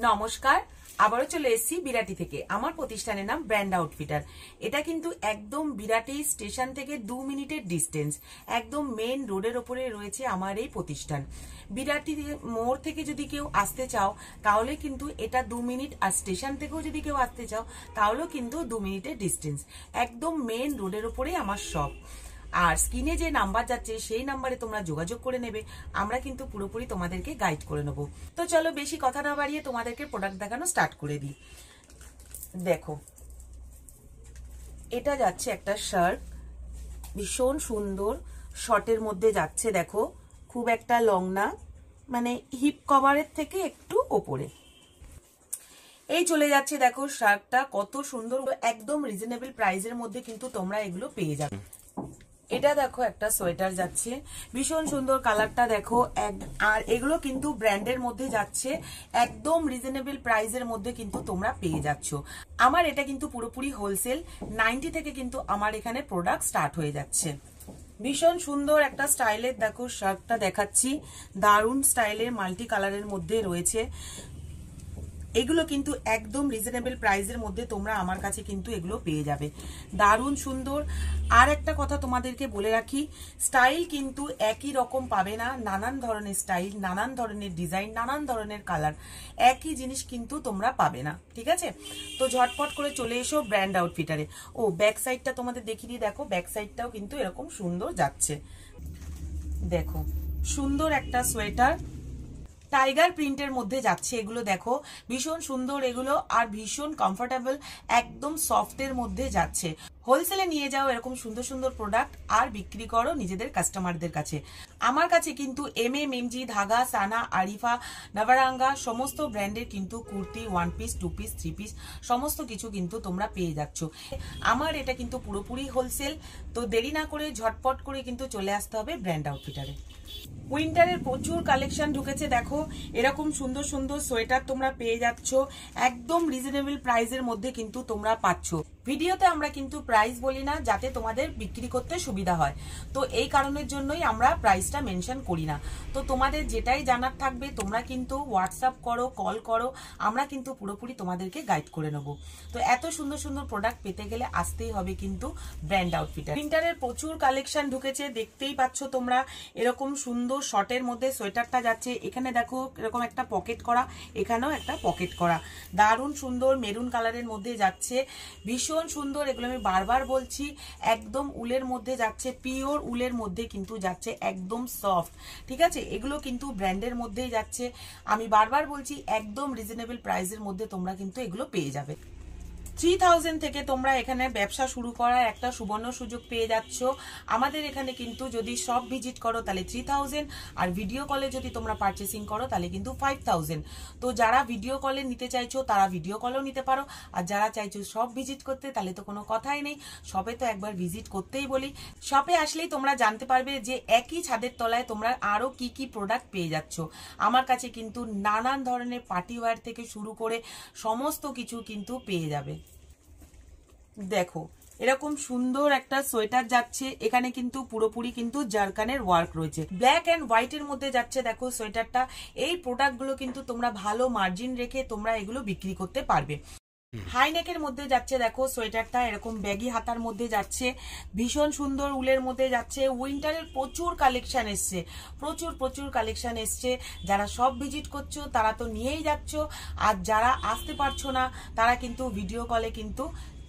নমস্কার, আবারও চলে এসেছি বিরাটি থেকে। আমার প্রতিষ্ঠানের নাম ব্র্যান্ড আউটফিটার। এটা কিন্তু একদম বিরাটি স্টেশন থেকে 2 মিনিটের ডিস্টেন্স, একদম মেন রোডের ওপরে রয়েছে আমার এই প্রতিষ্ঠান। বিরাটি মোড় থেকে যদি কেউ আসতে চাও তাহলে কিন্তু এটা 2 মিনিট, আর স্টেশন থেকেও যদি কেউ আসতে চাও তাহলেও কিন্তু 2 মিনিটের ডিস্টেন্স। একদম মেন রোডের ওপরেই আমার শপ। আর স্ক্রিনে যে নাম্বার যাচ্ছে সেই নাম্বারে তোমরা যোগাযোগ করে নেবে, আমরা কিন্তু পুরোপুরি তোমাদেরকে গাইড করে নেব। তো চলো বেশি কথা না বাড়িয়ে তোমাদেরকে প্রোডাক্ট দেখানো স্টার্ট করে দিই। দেখো, এটা যাচ্ছে একটা শার্ট, ভীষণ সুন্দর শর্টের মধ্যে যাচ্ছে। দেখো, খুব একটা লং না, মানে হিপ কভারের থেকে একটু ওপরে এই চলে যাচ্ছে। দেখো শার্টটা কত সুন্দর, একদম রিজনেবল প্রাইসের মধ্যে কিন্তু তোমরা এগুলো পেয়ে যাবে। এটা দেখো একটা সোয়েটার যাচ্ছে, ভীষণ সুন্দর কালারটা দেখো। আর এগুলো কিন্তু ব্র্যান্ডের মধ্যে যাচ্ছে, একদম রিজনেবল প্রাইসের মধ্যে কিন্তু তোমরা পেয়ে যাচ্ছ। আমার এটা কিন্তু পুরোপুরি হোলসেল, 90 থেকে কিন্তু আমার এখানে প্রোডাক্ট স্টার্ট হয়ে যাচ্ছে। ভীষণ সুন্দর একটা স্টাইলের দেখো শার্টটা দেখাচ্ছি, দারুণ স্টাইলের মাল্টি কালারের মধ্যে রয়েছে। এগুলো কিন্তু একদম রিজনেবল প্রাইসের মধ্যে তোমরা আমার কাছে কিন্তু এগুলো পেয়ে যাবে, দারুণ সুন্দর। আর একটা কথা তোমাদেরকে বলে রাখি, স্টাইল কিন্তু একই রকম পাবে না, নানান ধরনের স্টাইল, নানান ধরনের ডিজাইন, নানান ধরনের কালার, একই জিনিস কিন্তু তোমরা পাবে না, ঠিক আছে? তো ঝটপট করে চলে এসো ব্র্যান্ড আউটফিটারে। ও ব্যাক সাইডটা তোমাদের দেখিয়ে দিই, দেখো ব্যাক সাইডটাও কিন্তু এরকম সুন্দর যাচ্ছে। দেখো সুন্দর একটা সোয়েটার, টাইগার প্রিন্টের মধ্যে যাচ্ছে। এগুলো দেখো ভীষণ সুন্দর এগুলো, আর ভীষণ কমফোর্টেবল, একদম সফটের মধ্যে যাচ্ছে। হোলসেলে নিয়ে যাও এরকম সুন্দর সুন্দর প্রোডাক্ট, আর বিক্রি করো নিজেদের কাস্টমারদের কাছে। আমার কাছে কিন্তু MMG, ধাগা, সানা, আরিফা, নবরঙ্গা সমস্ত ব্র্যান্ডের কিন্তু কুর্তি, 1 পিস, 2 পিস, 3 পিস সমস্ত কিছু কিন্তু তোমরা পেয়ে যাচ্ছ। আমার এটা কিন্তু পুরোপুরি হোলসেল। তো দেরি না করে ঝটপট করে কিন্তু চলে আসতে হবে ব্র্যান্ড আউটফিটারে। উইন্টারের প্রচুর কালেকশন ঢুকেছে। দেখো এরকম সুন্দর সুন্দর সোয়েটার তোমরা পেয়ে যাচ্ছ, একদম রিজনেবল প্রাইসের মধ্যে কিন্তু তোমরা পাচ্ছ। ভিডিওতে আমরা কিন্তু প্রাইস বলি না, যাতে তোমাদের বিক্রি করতে সুবিধা হয়। তো এই কারণের জন্যই আমরা প্রাইসটা মেনশন করি না। তো তোমাদের যেটাই জানার থাকবে তোমরা কিন্তু হোয়াটসঅ্যাপ করো, কল করো, আমরা কিন্তু পুরোপুরি তোমাদেরকে গাইড করে নেব। তো এত সুন্দর সুন্দর প্রোডাক্ট পেতে গেলে আসতেই হবে কিন্তু ব্র্যান্ড আউটফিটার। উইন্টারের প্রচুর কালেকশন ঢুকেছে, দেখতেই পাচ্ছ তোমরা। এরকম সুন্দর শর্টের মধ্যে সোয়েটারটা যাচ্ছে। এখানে দেখো এরকম একটা পকেট করা, এখানেও একটা পকেট করা, দারুণ সুন্দর মেরুন কালারের মধ্যে যাচ্ছে, ভীষণ সুন্দর। এগুলো আমি বারবার বলছি, একদম উলের মধ্যে যাচ্ছে, পিওর উলের মধ্যে কিন্তু যাচ্ছে, একদম সফট, ঠিক আছে? এগুলো কিন্তু ব্র্যান্ডের মধ্যেই যাচ্ছে। আমি বারবার বলছি একদম রিজনেবল প্রাইসের মধ্যে তোমরা কিন্তু এগুলো পেয়ে যাবে। 3000 থেকে তোমরা এখানে ব্যবসা শুরু করার একটা সুবর্ণ সুযোগ পেয়ে যাচ্ছ। আমাদের এখানে কিন্তু যদি সব ভিজিট করো তাহলে 3000, আর ভিডিও কলে যদি তোমরা পারচেসিং করো তাহলে কিন্তু 5000। তো যারা ভিডিও কলে নিতে চাইছো তারা ভিডিও কলেও নিতে পারো, আর যারা চাইছো সব ভিজিট করতে তাহলে তো কোনো কথাই নেই, শপে তো একবার ভিজিট করতেই বলি। শপে আসলেই তোমরা জানতে পারবে যে একই ছাদের তলায় তোমরা আরো কি কি প্রোডাক্ট পেয়ে যাচ্ছ। আমার কাছে কিন্তু নানান ধরনের পার্টি ওয়্যার থেকে শুরু করে সমস্ত কিছু কিন্তু পেয়ে যাবে। দেখো এরকম সুন্দর একটা সোয়েটার যাচ্ছে, এখানে কিন্তু পুরোপুরি কিন্তু জারকানের ওয়ার্ক রয়েছে, ব্ল্যাক এন্ড হোয়াইট এর মধ্যে যাচ্ছে। দেখো সোয়েটারটা, এই প্রোডাক্টগুলো কিন্তু তোমরা ভালো মার্জিন রেখে তোমরা এগুলো বিক্রি করতে পারবে। হাইনেকের মধ্যে যাচ্ছে দেখো সোয়েটারটা, এরকম ব্যাগি হাতার মধ্যে যাচ্ছে, ভীষণ সুন্দর উলের মধ্যে যাচ্ছে। উইন্টারের প্রচুর কালেকশন এসছে, প্রচুর প্রচুর কালেকশন এসছে। যারা সব ভিজিট করছো তারা তো নিয়েই যাচ্ছ, আর যারা আসতে পারছো না তারা কিন্তু ভিডিও কলে কিন্তু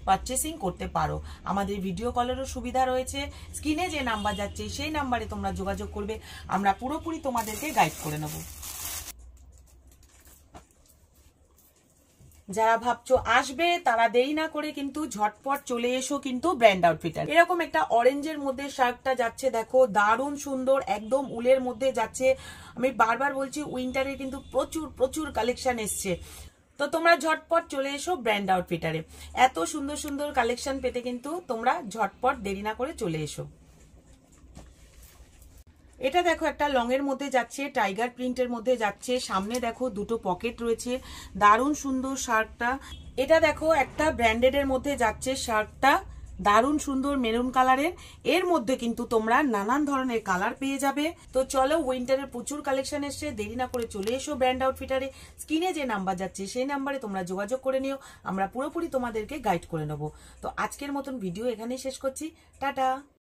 পারচেসিং করতে পারো। আমাদের ভিডিও কলেরও সুবিধা রয়েছে, স্ক্রিনে যে নাম্বার যাচ্ছে সেই নাম্বারে তোমরা যোগাযোগ করবে, আমরা পুরোপুরি তোমাদেরকে গাইড করে নেব। যারা ভাবছো আসবে তারা দেরি না করে কিন্তু ঝটপট চলে এসো কিন্তু ব্র্যান্ড আউটফিটার। এরকম একটা অরেঞ্জের মধ্যে শার্টটা যাচ্ছে, দেখো দারুণ সুন্দর, একদম উলের মধ্যে যাচ্ছে। আমি বারবার বলছি উইন্টারে কিন্তু প্রচুর প্রচুর কালেকশন এসছে। তো তোমরা ঝটপট চলে এসো ব্র্যান্ড আউটফিটারে, এত সুন্দর সুন্দর কালেকশন পেতে কিন্তু তোমরা ঝটপট দেরি না করে চলে এসো। এটা দেখো একটা লং এর মধ্যে যাচ্ছে, টাইগার প্রিন্টের মধ্যে যাচ্ছে, সামনে দেখো দুটো পকেট রয়েছে, দারুণ সুন্দর শার্টটা। এটা দেখো একটা ব্র্যান্ডেড এর মধ্যে যাচ্ছে শার্টটা, দারুণ সুন্দর মেরুন কালারের। এর মধ্যে কিন্তু তোমরা নানান ধরনের কালার পেয়ে যাবে। তো চলো, উইন্টারের প্রচুর কালেকশন এসছে, দেরি না করে চলে এসো ব্র্যান্ড আউটফিটারে। স্ক্রিনে যে নাম্বার যাচ্ছে সেই নাম্বারে তোমরা যোগাযোগ করে নিও, আমরা পুরোপুরি তোমাদেরকে গাইড করে নেবো। তো আজকের মতন ভিডিও এখানেই শেষ করছি, টাটা।